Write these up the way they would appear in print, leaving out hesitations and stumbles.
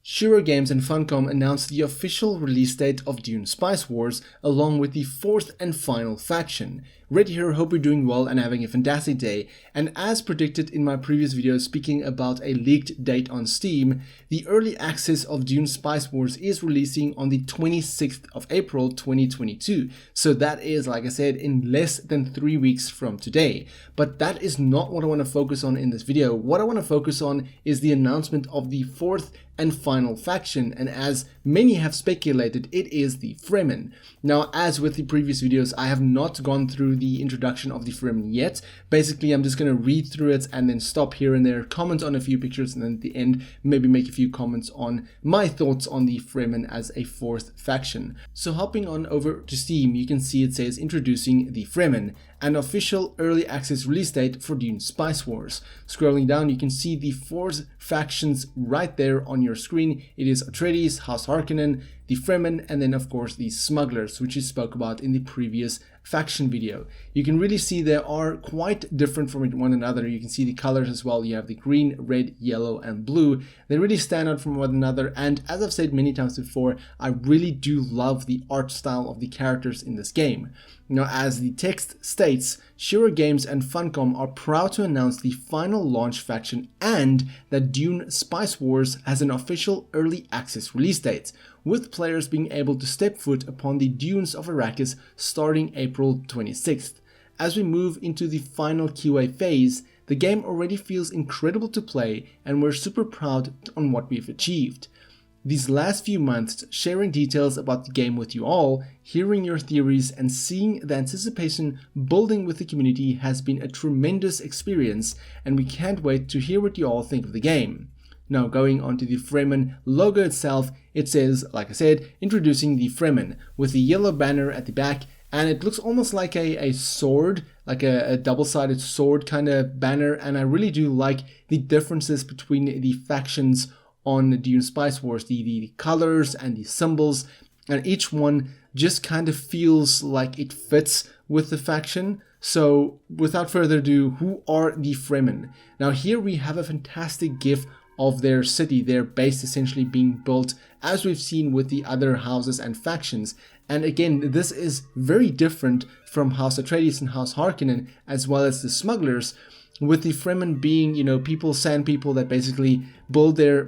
Shiro Games and Funcom announced the official release date of Dune Spice Wars, along with the fourth and final faction. Red here, hope you're doing well and having a fantastic day, and as predicted in my previous video speaking about a leaked date on Steam, the early access of Dune Spice Wars is releasing on the 26th of April 2022, so that is, like I said, in less than 3 weeks from today. But that is not what I want to focus on in this video. What I want to focus on is the announcement of the fourth and final faction, and as many have speculated, it is the Fremen. Now, as with the previous videos, I have not gone through the introduction of the Fremen yet. Basically, I'm just going to read through it and then stop here and there, comment on a few pictures, and then at the end, maybe make a few comments on my thoughts on the Fremen as a fourth faction. So hopping on over to Steam, you can see it says introducing the Fremen, an official early access release date for Dune Spice Wars. Scrolling down, you can see the four factions right there on your screen. It is Atreides, House Harkonnen, the Fremen, and then of course the Smugglers, which we spoke about in the previous faction video. You can really see they are quite different from one another. You can see the colors as well. You have the green, red, yellow, and blue. They really stand out from one another, and as I've said many times before, I really do love the art style of the characters in this game. Now, as the text states, Shiro Games and Funcom are proud to announce the final launch faction and that Dune Spice Wars has an official early access release date, with players being able to step foot upon the dunes of Arrakis starting April 26th. As we move into the final QA phase, the game already feels incredible to play, and we're super proud on what we've achieved. These last few months, sharing details about the game with you all, hearing your theories, and seeing the anticipation building with the community has been a tremendous experience, and we can't wait to hear what you all think of the game. Now, going on to the Fremen logo itself, it says, like I said, introducing the Fremen, with the yellow banner at the back, and it looks almost like a sword, like a double-sided sword kind of banner, and I really do like the differences between the factions on Dune Spice Wars, the colors and the symbols, and each one just kind of feels like it fits with the faction. So without further ado, who are the Fremen? Now here we have a fantastic gif of their city, their base essentially being built, as we've seen with the other houses and factions. And again, this is very different from House Atreides and House Harkonnen, as well as the Smugglers, with the Fremen being, sand people that basically build their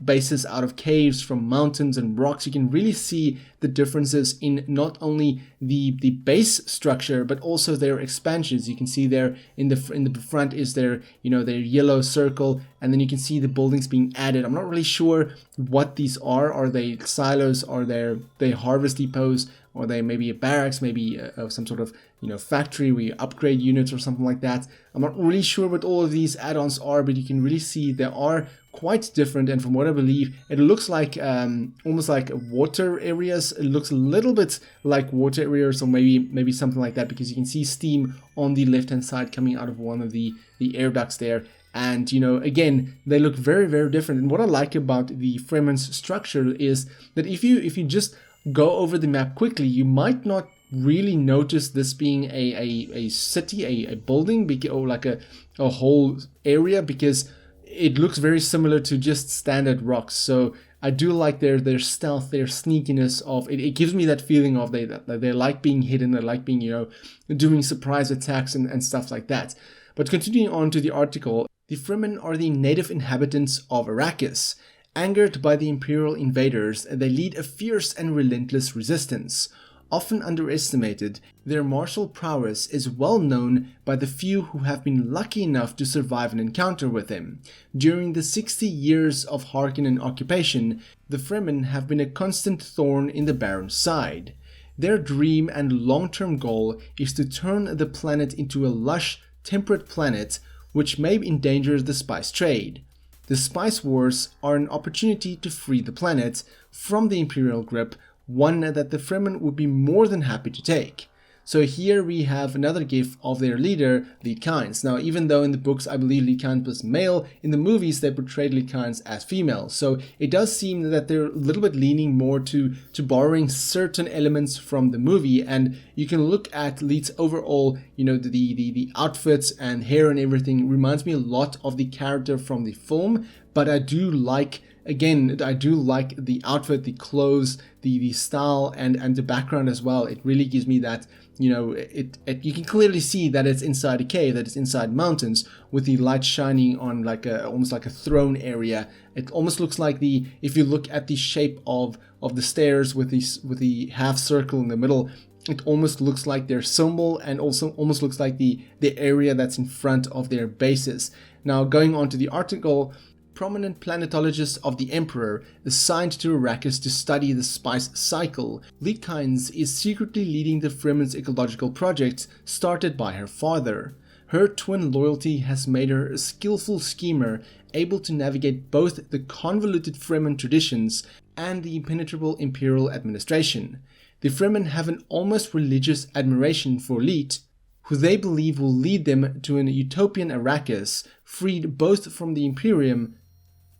bases out of caves from mountains and rocks. You can really see the differences in not only the base structure, but also their expansions. You can see there in the front is their their yellow circle, and then you can see the buildings being added. I'm not really sure what these are. Are they silos? Are they harvest depots? Or they maybe a barracks, maybe some sort of factory where you upgrade units or something like that. I'm not really sure what all of these add-ons are, but you can really see they are quite different. And from what I believe, it looks like almost like water areas. It looks a little bit like water areas, or maybe something like that, because you can see steam on the left-hand side coming out of one of the air ducts there. And again, they look very, very different. And what I like about the Fremen's structure is that if you just go over the map quickly, you might not really notice this being a city, a building, or like a whole area, because it looks very similar to just standard rocks. So I do like their stealth, their sneakiness of it. It gives me that feeling of they like being hidden, they like being doing surprise attacks and stuff like that. But continuing on to the article, the Fremen are the native inhabitants of Arrakis. Angered by the Imperial invaders, they lead a fierce and relentless resistance. Often underestimated, their martial prowess is well known by the few who have been lucky enough to survive an encounter with them. During the 60 years of Harkonnen occupation, the Fremen have been a constant thorn in the Baron's side. Their dream and long-term goal is to turn the planet into a lush, temperate planet, which may endanger the spice trade. The Spice Wars are an opportunity to free the planet from the Imperial grip, one that the Fremen would be more than happy to take. So here we have another gif of their leader, Lead Kynes. Now, even though in the books I believe Lead Kynes was male, in the movies they portrayed Lead Kynes as female. So it does seem that they're a little bit leaning more to borrowing certain elements from the movie. And you can look at Lead's overall, the outfits and hair and everything reminds me a lot of the character from the film. But I do like again, I do like the outfit, the clothes, the style, and the background as well. It really gives me that, you can clearly see that it's inside a cave, that it's inside mountains, with the light shining on almost like a throne area. It almost looks like if you look at the shape of the stairs with the half circle in the middle, it almost looks like their symbol, and also almost looks like the area that's in front of their bases. Now, going on to the article, prominent planetologist of the Emperor assigned to Arrakis to study the spice cycle, Leitkynes is secretly leading the Fremen's ecological projects started by her father. Her twin loyalty has made her a skillful schemer, able to navigate both the convoluted Fremen traditions and the impenetrable Imperial administration. The Fremen have an almost religious admiration for Leit, who they believe will lead them to an utopian Arrakis, freed both from the Imperium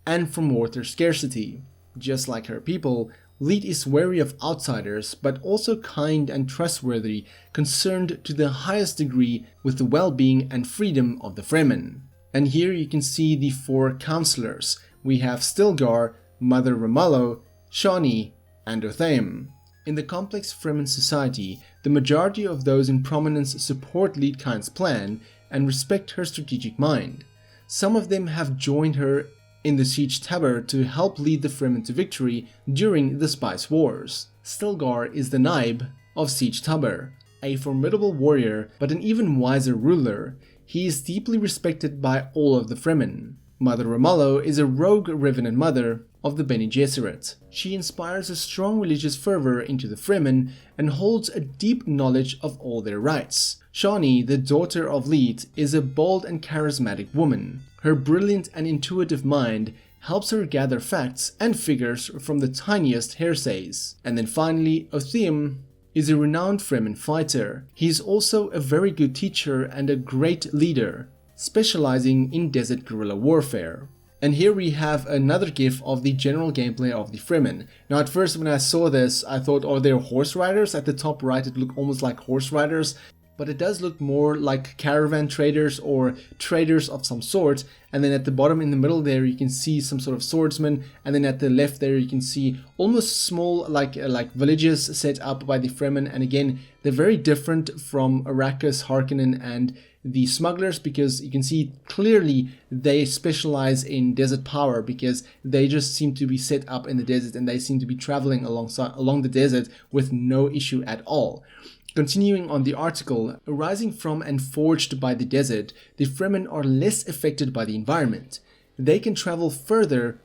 and from water scarcity. Just like her people, Leit is wary of outsiders, but also kind and trustworthy, concerned to the highest degree with the well-being and freedom of the Fremen. And here you can see the 4 Councilors. We have Stilgar, Mother Ramallo, Shawnee, and Othaim. In the complex Fremen society, the majority of those in prominence support Leitkynes' plan and respect her strategic mind. Some of them have joined her in the Siege Tower to help lead the Fremen to victory during the Spice Wars. Stilgar is the Naib of Siege Tower, a formidable warrior but an even wiser ruler. He is deeply respected by all of the Fremen. Mother Ramallo is a rogue Revenant mother of the Bene Gesserit. She inspires a strong religious fervor into the Fremen and holds a deep knowledge of all their rights. Shawnee, the daughter of Leit, is a bold and charismatic woman. Her brilliant and intuitive mind helps her gather facts and figures from the tiniest hearsays. And then finally, Othaim is a renowned Fremen fighter. He is also a very good teacher and a great leader, specializing in desert guerrilla warfare. And here we have another GIF of the general gameplay of the Fremen. Now at first when I saw this, I thought, oh, they're horse riders. At the top right it looked almost like horse riders, but it does look more like caravan traders or traders of some sort. And then at the bottom in the middle there you can see some sort of swordsman, and then at the left there you can see almost small like villages set up by the Fremen. And again, they're very different from Arrakis, Harkonnen, and the smugglers, because you can see clearly they specialize in desert power, because they just seem to be set up in the desert and they seem to be traveling along the desert with no issue at all. Continuing on the article, arising from and forged by the desert, the Fremen are less affected by the environment. They can travel further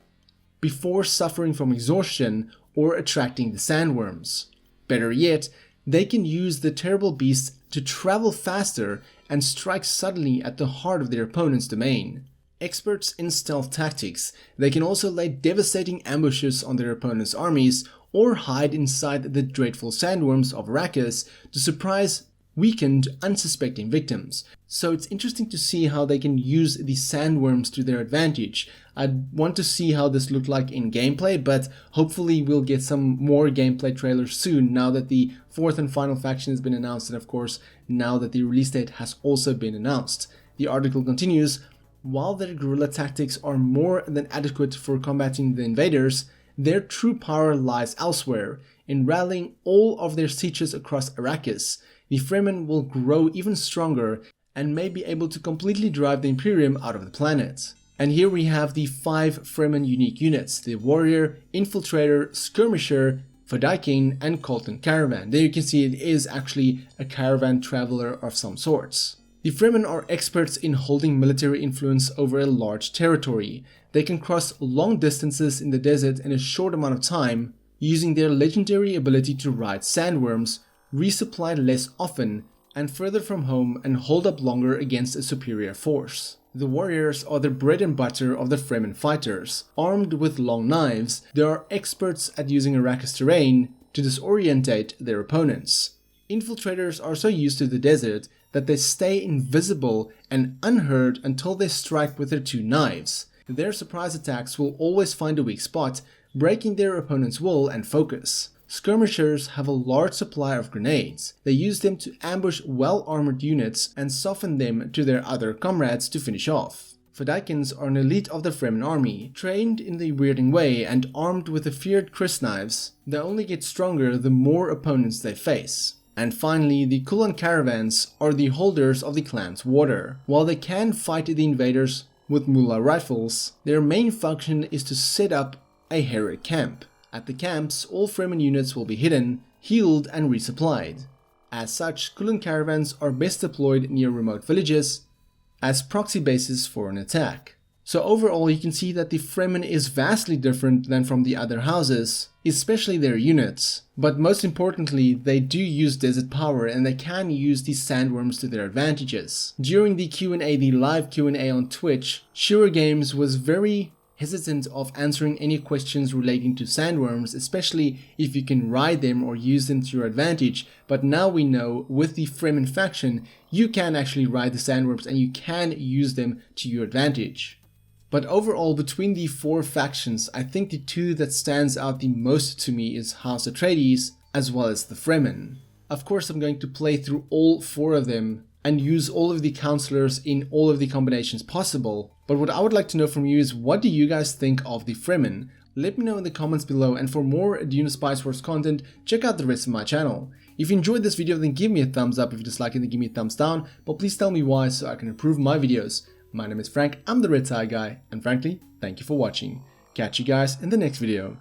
before suffering from exhaustion or attracting the sandworms. Better yet, they can use the terrible beasts to travel faster and strike suddenly at the heart of their opponent's domain. Experts in stealth tactics, they can also lay devastating ambushes on their opponent's armies or hide inside the dreadful sandworms of Arrakis to surprise weakened, unsuspecting victims. So it's interesting to see how they can use the sandworms to their advantage. I want to see how this looked like in gameplay, but hopefully we'll get some more gameplay trailers soon, now that the 4th and final faction has been announced, and of course now that the release date has also been announced. The article continues, while their guerrilla tactics are more than adequate for combating the invaders, their true power lies elsewhere, in rallying all of their sieges across Arrakis. The Fremen will grow even stronger and may be able to completely drive the Imperium out of the planet. And here we have the 5 Fremen unique units: the Warrior, Infiltrator, Skirmisher, Fedaykin, and Colton Caravan. There you can see it is actually a caravan traveler of some sorts. The Fremen are experts in holding military influence over a large territory. They can cross long distances in the desert in a short amount of time, using their legendary ability to ride sandworms, resupply less often, and further from home and hold up longer against a superior force. The warriors are the bread and butter of the Fremen fighters. Armed with long knives, they are experts at using Arrakis terrain to disorientate their opponents. Infiltrators are so used to the desert that they stay invisible and unheard until they strike with their 2 knives. Their surprise attacks will always find a weak spot, breaking their opponent's will and focus. Skirmishers have a large supply of grenades. They use them to ambush well-armored units and soften them to their other comrades to finish off. Fedaykins are an elite of the Fremen army, trained in the weirding way and armed with the feared crysknives. They only get stronger the more opponents they face. And finally, the Kulan caravans are the holders of the clan's water. While they can fight the invaders with mullah rifles, their main function is to set up a heroic camp. At the camps, all Fremen units will be hidden, healed and resupplied. As such, Kulan caravans are best deployed near remote villages as proxy bases for an attack. So overall, you can see that the Fremen is vastly different than from the other houses, especially their units. But most importantly, they do use desert power and they can use these sandworms to their advantages. During the Q&A, the live Q&A on Twitch, Shura Games was very hesitant of answering any questions relating to sandworms, especially if you can ride them or use them to your advantage. But now we know with the Fremen faction, you can actually ride the sandworms and you can use them to your advantage. But overall, between the four factions, I think the two that stands out the most to me is House Atreides as well as the Fremen. Of course, I'm going to play through all four of them and use all of the Councilors in all of the combinations possible. But what I would like to know from you is, what do you guys think of the Fremen? Let me know in the comments below, and for more Dune Spice Wars content, check out the rest of my channel. If you enjoyed this video, then give me a thumbs up. If you dislike it, then give me a thumbs down, but please tell me why so I can improve my videos. My name is Frank, I'm the RedTieGuy, and frankly, thank you for watching. Catch you guys in the next video.